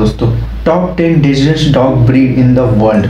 दोस्तों, top 10 dangerous dog breed in the world.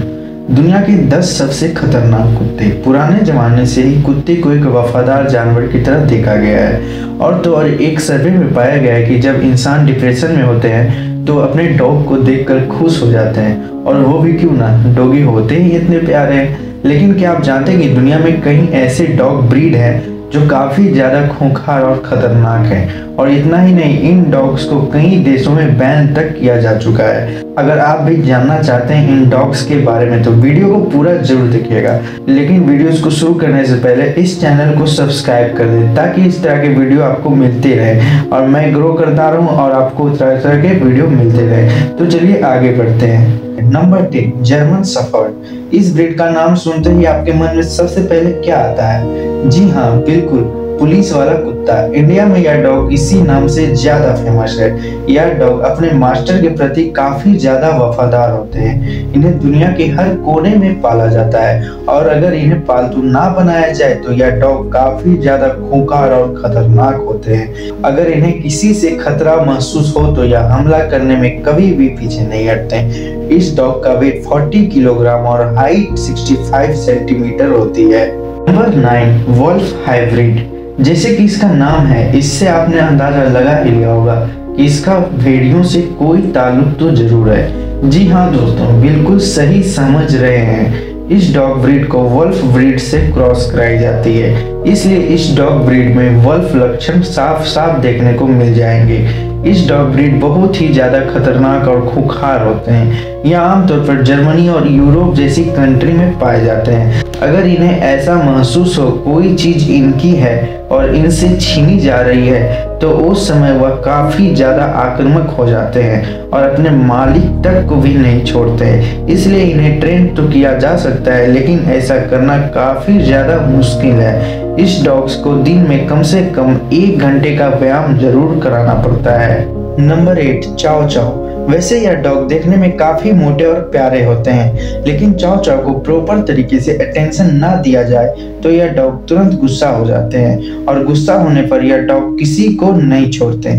दुनिया के 10 सबसे खतरनाक कुत्ते। पुराने जमाने से ही कुत्ते को एक वफादार जानवर की तरह देखा गया है और एक सर्वे में पाया गया है कि जब इंसान डिप्रेशन में होते हैं तो अपने डॉग को देखकर खुश हो जाते हैं, और वो भी क्यों ना, डॉगी होते ही इतने प्यारे हैं। लेकिन क्या आप जानते हैं कि दुनिया में कई ऐसे डॉग ब्रीड हैं जो काफ़ी ज़्यादा खूंखार और ख़तरनाक हैं, और इतना ही नहीं, इन डॉग्स को कई देशों में बैन तक किया जा चुका है। अगर आप भी जानना चाहते हैं इन डॉग्स के बारे में तो वीडियो को पूरा जरूर देखिएगा। लेकिन वीडियोस को शुरू करने से पहले इस चैनल को सब्सक्राइब कर दें ताकि इस तरह के वीडियो आपको मिलते रहे और मैं ग्रो करता रहूं और आपको तरह तरह के वीडियो मिलते रहे। तो चलिए आगे बढ़ते हैं। Number 10, German shepherd. इस ब्रीड का नाम सुनते ही आपके मन में सबसे पहले क्या आता है? जी हाँ, बिल्कुल, पुलिस वाला कुत्ता। इंडिया में यह डॉग इसी नाम से ज्यादा फेमस है। यह डॉग अपने मास्टर के प्रति काफी ज्यादा वफादार होते हैं। इन्हें दुनिया के हर कोने में पाला जाता है, और अगर इन्हें पालतू ना बनाया जाए तो यह डॉग काफी ज्यादा खूंखार और खतरनाक होते हैं। अगर इन्हें किसी से खतरा महसूस हो तो यह हमला करने में कभी भी पीछे नहीं हटते। इस डॉग का वेट 40 किलोग्राम और हाइट 65 सेंटीमीटर होती है। Number 9, wolf hybrid. जैसे कि इसका नाम है, इससे आपने अंदाजा लगा ही लिया होगा कि इसका भेड़ियों से कोई ताल्लुक तो जरूर है। जी हाँ दोस्तों, बिल्कुल सही समझ रहे हैं। इस डॉग ब्रीड को वुल्फ ब्रीड से क्रॉस कराई जाती है, इसलिए इस डॉग ब्रीड में वुल्फ लक्षण साफ साफ देखने को मिल जाएंगे। इस डॉग ब्रीड बहुत ही ज्यादा खतरनाक और खूंखार होते हैं। यह आमतौर पर जर्मनी और यूरोप जैसी कंट्री में पाए जाते हैं। अगर इन्हें ऐसा महसूस हो कोई चीज इनकी है और इनसे छीनी जा रही है तो उस समय वह काफी ज्यादा आक्रामक हो जाते हैं और अपने मालिक तक को भी नहीं छोड़ते हैं। इसलिए इन्हें ट्रेन तो किया जा सकता है, लेकिन ऐसा करना काफी ज्यादा मुश्किल है। इस डॉग्स को दिन में कम से कम 1 घंटे का व्यायाम जरूर कराना पड़ता है। नंबर 8, चाओ चाओ। वैसे यह डॉग देखने में काफी मोटे और प्यारे होते हैं, लेकिन चाओ चाओ को प्रॉपर तरीके से अटेंशन ना दिया जाए तो यह डॉग तुरंत गुस्सा हो जाते हैं, और गुस्सा होने पर यह डॉग किसी को नहीं छोड़ते।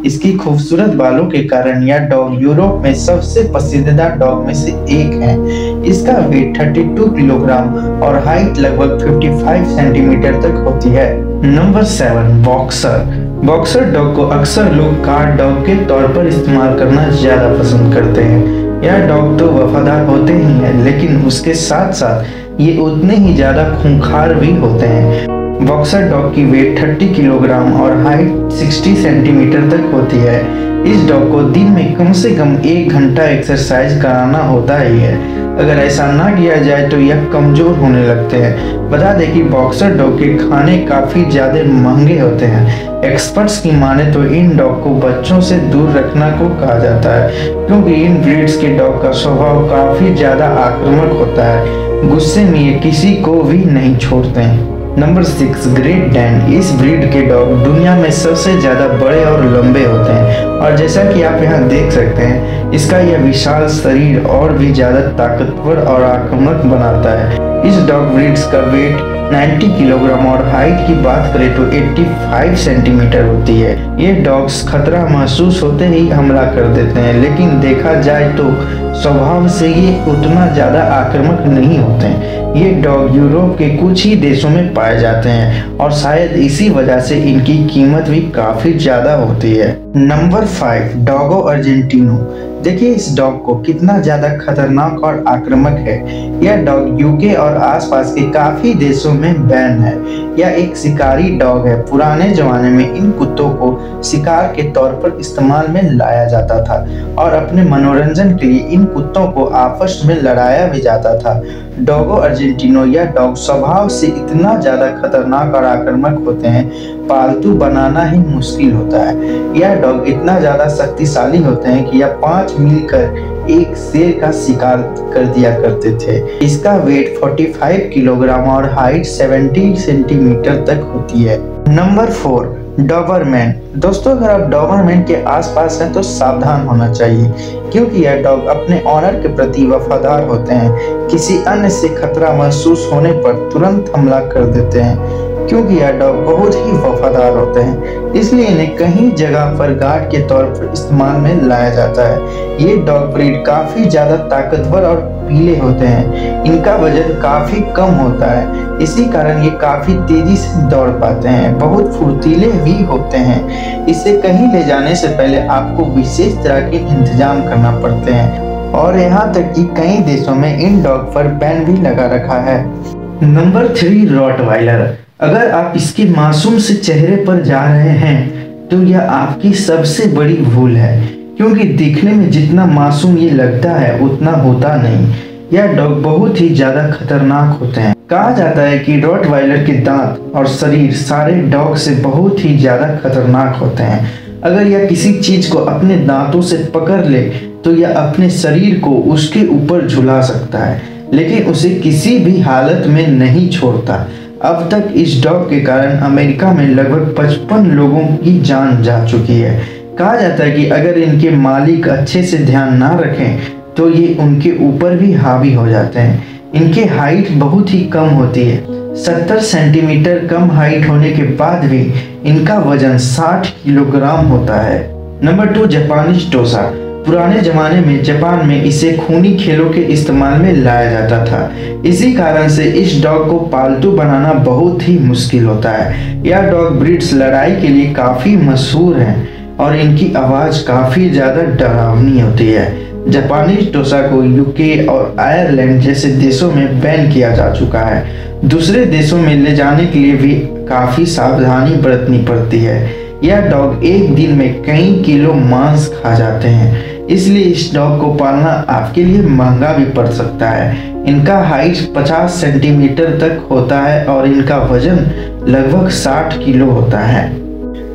इसकी खूबसूरत बालों के कारण यह डॉग यूरोप में सबसे पसंदीदा डॉग में से एक है। इसका वेट 32 किलोग्राम और हाइट लगभग 55 सेंटीमीटर तक होती है। Number 7, boxer. बॉक्सर डॉग को अक्सर लोग गार्ड डॉग के तौर पर इस्तेमाल करना ज्यादा पसंद करते हैं। यह डॉग तो वफादार होते ही हैं, लेकिन उसके साथ साथ ये उतने ही ज्यादा खूंखार भी होते हैं। बॉक्सर डॉग की वेट 30 किलोग्राम और हाइट 60 सेंटीमीटर तक होती है। इस डॉग को दिन में कम से कम 1 घंटा एक्सरसाइज कराना होता ही है। अगर ऐसा ना किया जाए तो यह कमजोर होने लगते हैं। बता दें कि बॉक्सर डॉग के खाने काफी ज्यादा महंगे होते हैं। एक्सपर्ट्स की माने तो इन डॉग को बच्चों से दूर रखना को कहा जाता है, क्योंकि इन ब्रीड्स के डॉग का स्वभाव काफी ज्यादा आक्रामक होता है। गुस्से में ये किसी को भी नहीं छोड़ते हैं। Number 6, great Dan. इस ब्रीड के डॉग दुनिया में सबसे ज्यादा बड़े और लंबे होते हैं, और जैसा कि आप यहाँ देख सकते हैं, इसका यह विशाल शरीर और भी ज्यादा ताकतवर और आक्रामक बनाता है। इस डॉग ब्रीड्स का वेट 90 किलोग्राम और हाइट की बात करें तो 85 सेंटीमीटर होती है। ये डॉग्स खतरा महसूस होते ही हमला कर देते हैं, लेकिन देखा जाए तो स्वभाव से ये उतना ज्यादा आक्रामक नहीं होते हैं। ये डॉग यूरोप के कुछ ही देशों में पाए जाते हैं, और शायद इसी वजह से इनकी कीमत भी काफी ज्यादा होती है। Number 5, Doggo Argentino. देखिए इस डॉग को कितना ज्यादा खतरनाक और आक्रामक है। यह डॉग यूके और आसपास के काफी देशों में बैन है। यह एक शिकारी डॉग है। पुराने जमाने में इन कुत्तों को शिकार के तौर पर इस्तेमाल में लाया जाता था, और अपने मनोरंजन के लिए इन कुत्तों को आपस में लड़ाया भी जाता था। डॉगो अर्जेंटिनो, यह डॉग स्वभाव से इतना ज्यादा खतरनाक और आक्रामक होते हैं, पालतू बनाना ही मुश्किल होता है। यह डॉग इतना ज्यादा शक्तिशाली होते हैं कि यह 5 मिलकर एक शेर का शिकार कर दिया करते थे। इसका वेट 45 किलोग्राम और हाइट 70 सेंटीमीटर तक होती है। Number 4, Dobermann. दोस्तों, अगर आप डॉबरमैन के आसपास हैं तो सावधान होना चाहिए, क्योंकि यह डॉग अपने ऑनर के प्रति वफादार होते हैं। किसी अन्य से खतरा महसूस होने पर तुरंत हमला कर देते हैं। क्योंकि यह डॉग बहुत ही वफादार होते हैं, इसलिए इन्हें कई जगह पर गार्ड के तौर पर इस्तेमाल में लाया जाता है। ये डॉग ब्रीड काफी ज्यादा ताकतवर और पीले होते हैं। इनका वजन काफी कम होता है, इसी कारण ये काफी तेजी से दौड़ पाते हैं। बहुत फुर्तीले भी होते हैं। इसे कहीं ले जाने से पहले आपको विशेष तरह के इंतजाम करना पड़ते हैं और यहाँ तक कि कई देशों में इन डॉग पर बैन भी लगा रखा है। Number 3, Rottweiler. अगर आप इसके मासूम से चेहरे पर जा रहे हैं तो यह आपकी सबसे बड़ी भूल है, क्योंकि दिखने में जितना मासूम ये लगता है उतना होता नहीं। यह डॉग बहुत ही ज्यादा खतरनाक होते हैं। कहा जाता है कि रॉटवाइलर के दांत और शरीर सारे डॉग से बहुत ही ज्यादा खतरनाक होते हैं। अगर यह किसी चीज को अपने दांतों से पकड़ ले तो यह अपने शरीर को उसके ऊपर झुला सकता है, लेकिन उसे किसी भी हालत में नहीं छोड़ता। अब तक इस डॉग के कारण अमेरिका में लगभग 55 लोगों की जान जा चुकी है। कहा जाता है कि अगर इनके मालिक अच्छे से ध्यान ना रखें तो ये उनके ऊपर भी हावी हो जाते हैं। इनकी हाइट बहुत ही कम होती है। 70 सेंटीमीटर कम हाइट होने के बाद भी इनका वजन 60 किलोग्राम होता है। नंबर 2, जापानीज टोसा। पुराने जमाने में जापान में इसे खूनी खेलों के इस्तेमाल में लाया जाता था। इसी कारण से इस डॉग को पालतू बनाना बहुत ही मुश्किल होता है। यह डॉग ब्रीड्स लड़ाई के लिए काफ़ी मशहूर हैं और इनकी आवाज़ काफ़ी ज़्यादा डरावनी होती है। जापानीज टोसा को यूके और आयरलैंड जैसे देशों में बैन किया जा चुका है। दूसरे देशों में ले जाने के लिए भी काफ़ी सावधानी बरतनी पड़ती है। यह डॉग एक दिन में कई किलो मांस खा जाते हैं, इसलिए इस डॉग को पालना आपके लिए महंगा भी पड़ सकता है। इनका हाइट 50 सेंटीमीटर तक होता है और इनका वजन लगभग 60 किलो होता है।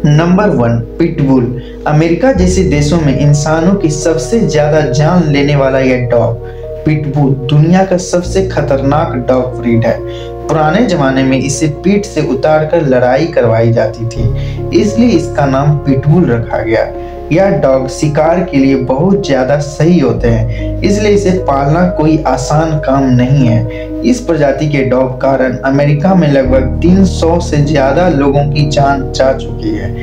Number 1, pitbull. अमेरिका जैसे देशों में इंसानों की सबसे ज्यादा जान लेने वाला यह डॉग पिटबुल दुनिया का सबसे खतरनाक डॉग ब्रीड है। पुराने जमाने में इसे पीठ से उतारकर लड़ाई करवाई जाती थी, इसलिए इसका नाम पिटबुल रखा गया। यह डॉग शिकार के लिए बहुत ज्यादा सही होते हैं, इसलिए इसे पालना कोई आसान काम नहीं है। इस प्रजाति के डॉग कारण अमेरिका में लगभग 300 से ज्यादा लोगों की जान जा चुकी है।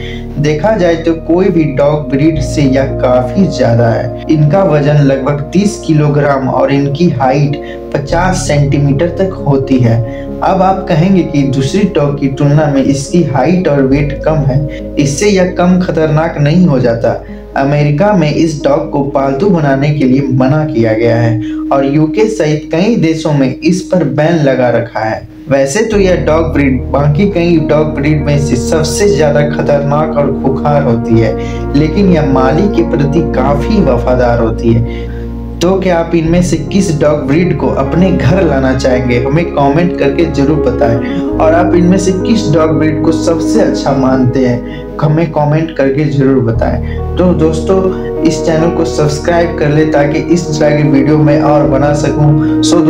देखा जाए तो कोई भी डॉग ब्रीड से यह काफी ज्यादा है। इनका वजन लगभग 30 किलोग्राम और इनकी हाइट 50 सेंटीमीटर तक होती है। अब आप कहेंगे कि दूसरी डॉग की तुलना में इसकी हाइट और वेट कम है, इससे यह कम खतरनाक नहीं हो जाता। अमेरिका में इस डॉग को पालतू बनाने के लिए मना किया गया है और यूके सहित कई देशों में इस पर बैन लगा रखा है। वैसे तो यह डॉग ब्रीड बाकी कई डॉग ब्रीड में से सबसे ज्यादा खतरनाक और खुखार होती है, लेकिन यह मालिक के प्रति काफी वफादार होती है। तो क्या आप इनमें से किस डॉग ब्रीड को अपने घर लाना चाहेंगे, हमें कमेंट करके जरूर बताएं। और आप इनमें से किस डॉग ब्रीड को सबसे अच्छा मानते हैं, हमें कमेंट करके जरूर बताएं। तो दोस्तों, इस चैनल को सब्सक्राइब कर ले ताकि इस तरह की वीडियो मैं और बना सकूं। सो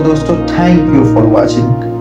दोस्तों थैंक यू फॉर वॉचिंग।